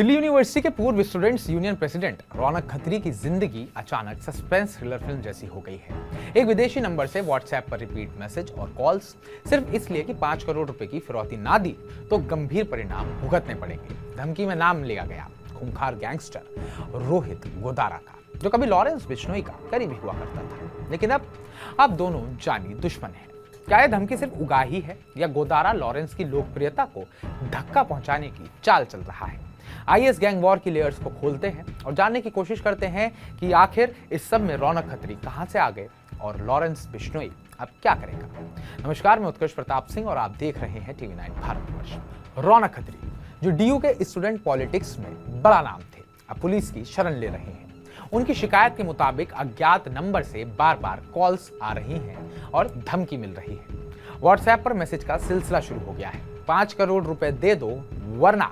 Delhi university के पूर्व students union president रौनक खत्री की जिंदगी अचानक सस्पेंस थ्रिलर फिल्म जैसी हो गई है। एक विदेशी नंबर से व्हाट्सएप पर रिपीट मैसेज और कॉल्स सिर्फ इसलिए कि 5 करोड़ रुपए की फिरौती ना दी तो गंभीर परिणाम भुगतने पड़ेंगे। धमकी में नाम लिया गया खूंखार गैंगस्टर रोहित गोदारा का, जो कभी लॉरेंस बिश्नोई का करीबी हुआ करता था, लेकिन अब दोनों जानी दुश्मन हैं। क्या यह धमकी सिर्फ उगाही है या गोदारा लॉरेंस की लोकप्रियता को धक्का पहुंचाने की चाल चल रहा है? आइए इस गैंग वॉर की लेयर्स को खोलते हैं और जानने की कोशिश करते हैं कि आखिर इस सब में रौनक खत्री कहां से आ गए और लॉरेंस बिश्नोई अब क्या करेगा। नमस्कार, मैं उत्कर्ष प्रताप सिंह और आप देख रहे हैं टीवी 9 भारतवर्ष। रौनक खत्री, जो डीयू के स्टूडेंट पॉलिटिक्स में बड़ा नाम थे, अब पुलिस की शरण ले रहे हैं। उनकी शिकायत के मुताबिक अज्ञात नंबर से बार बार कॉल्स आ रही हैं और धमकी मिल रही है। व्हाट्सएप पर मैसेज का सिलसिला शुरू हो गया है। 5 करोड़ रुपए दे दो वरना।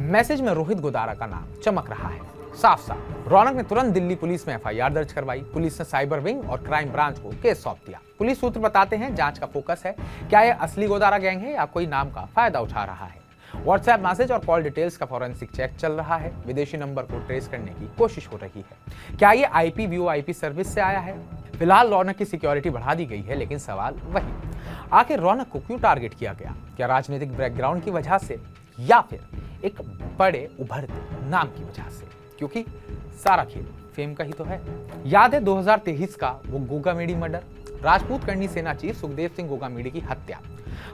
मैसेज में रोहित गोदारा का नाम चमक रहा है साफ साफ। रौनक ने तुरंत दिल्ली पुलिस में एफआईआर दर्ज करवाई। पुलिस ने साइबर विंग और क्राइम ब्रांच को केस सौंप दिया। पुलिस सूत्र बताते हैं जांच का फोकस है क्या यह असली गोदारा गैंग है या कोई नाम का फायदा उठा रहा है। व्हाट्सएप मैसेज और कॉल डिटेल्स का फॉरेंसिक चेक चल रहा है। विदेशी नंबर को ट्रेस करने की कोशिश हो रही है। क्या ये आईपी वीओआईपी सर्विस से आया है? फिलहाल रौनक की सिक्योरिटी बढ़ा दी गई है, लेकिन सवाल वही, आखिर रौनक को क्यों टारगेट किया गया? क्या राजनीतिक बैकग्राउंड की वजह से या फिर एक बड़े उभरते नाम की वजह से? क्योंकि सारा खेल फेम का ही तो है। याद है 2023 का वो गोगामेडी मर्डर, राजपूत करनी सेना चीफ सुखदेव सिंह गोगामेडी की हत्या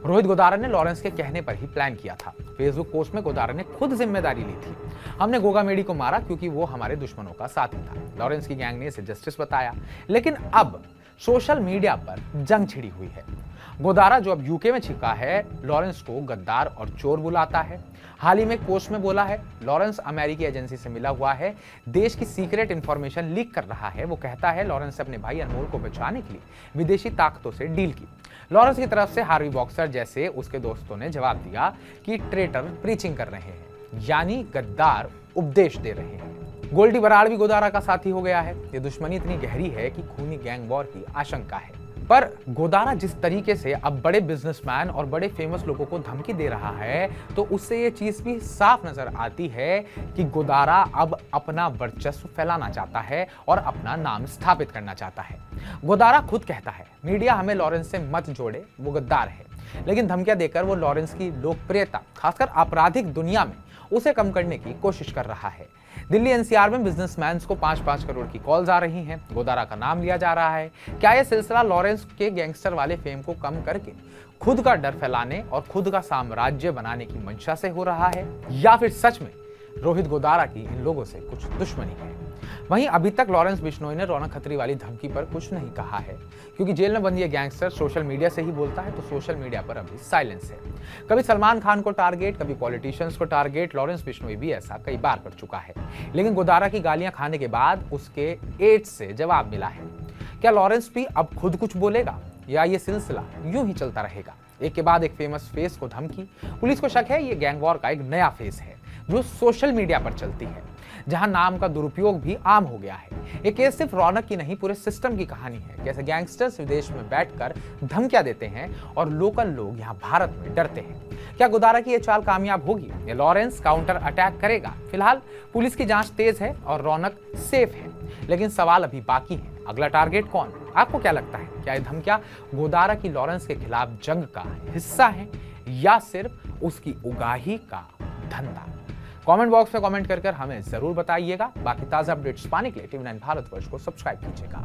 रोहित गोदारा ने लॉरेंस के कहने पर ही प्लान किया था। फेसबुक पोस्ट में गोदारा ने खुद जिम्मेदारी ली थी। हमने गोगामेडी को मारा क्योंकि वो हमारे दुश्मनों का साथी था। लॉरेंस की गैंग ने इसे जस्टिस बताया, लेकिन अब सोशल मीडिया पर जंग छिड़ी हुई है। गोदारा, जो अब यूके में छिपा है, लॉरेंस को गद्दार और चोर बुलाता है। हाल ही में एक पोस्ट में बोला है लॉरेंस अमेरिकी एजेंसी से मिला हुआ है, देश की सीक्रेट इंफॉर्मेशन लीक कर रहा है। वो कहता है लॉरेंस से अपने भाई अनमोल को बचाने के लिए विदेशी ताकतों से डील की। लॉरेंस की तरफ से हार्वी बॉक्सर जैसे उसके दोस्तों ने जवाब दिया कि ट्रेटर प्रीचिंग कर रहे हैं, यानी गद्दार उपदेश दे रहे हैं। गोल्डी बराड़ भी गोदारा का साथी हो गया है। ये दुश्मनी इतनी गहरी है कि खूनी गैंग वॉर की आशंका है। पर गोदारा जिस तरीके से अब बड़े बिजनेसमैन और बड़े फेमस लोगों को धमकी दे रहा है, तो उससे ये चीज भी साफ नजर आती है कि गोदारा अब अपना वर्चस्व फैलाना चाहता है और अपना नाम स्थापित करना चाहता है। गोदारा खुद कहता है मीडिया हमें लॉरेंस से मत जोड़े, वो गद्दार है, लेकिन धमकियां देकर वो लॉरेंस की लोकप्रियता, खासकर आपराधिक दुनिया में, उसे कम करने की कोशिश कर रहा है। दिल्ली एनसीआर में बिजनेसमैन को 5-5 करोड़ की कॉल्स आ रही हैं। गोदारा का नाम लिया जा रहा है। क्या यह सिलसिला लॉरेंस के गैंगस्टर वाले फेम को कम करके खुद का डर फैलाने और खुद का साम्राज्य बनाने की मंशा से हो रहा है, या फिर सच में रोहित गोदारा की इन लोगों से कुछ दुश्मनी है? वहीं अभी तक लॉरेंस बिश्नोई ने रौनक खत्री वाली धमकी पर कुछ नहीं कहा है, क्योंकि जेल में बंद ये गैंगस्टर सोशल मीडिया से ही बोलता है, तो सोशल मीडिया पर अभी साइलेंस है। कभी सलमान खान को टारगेट, कभी पॉलिटिशियंस को टारगेट, लॉरेंस बिश्नोई भी ऐसा कई बार कर चुका है। लेकिन गोदारा की गालियां खाने के बाद उसके एड्स से जवाब मिला है। क्या लॉरेंस भी अब खुद कुछ बोलेगा या ये सिलसिला यूं ही चलता रहेगा? एक के बाद एक फेमस फेस को धमकी। पुलिस को शक है ये गैंग वॉर का एक नया फेस है जो सोशल मीडिया पर चलती है, जहां नाम का दुरुपयोग भी आम हो गया है। ये केस सिर्फ रौनक की नहीं, पूरे सिस्टम की कहानी है। कैसे गैंगस्टर्स विदेश में बैठकर धमकियां देते हैं और लोकल लोग यहां भारत में डरते हैं। क्या गोदारा की ये चाल कामयाब होगी या लॉरेंस काउंटर अटैक करेगा? फिलहाल पुलिस की जांच तेज है और रौनक सेफ है, लेकिन सवाल अभी बाकी है। अगला टारगेट कौन? आपको क्या लगता है? क्या ये धमकियां गोदारा की लॉरेंस के खिलाफ जंग का हिस्सा है या सिर्फ उसकी उगाही का धंधा? कमेंट बॉक्स में कमेंट कर हमें जरूर बताइएगा। बाकी ताजा अपडेट्स पाने के लिए टीवी 9 भारतवर्ष को सब्सक्राइब कीजिएगा।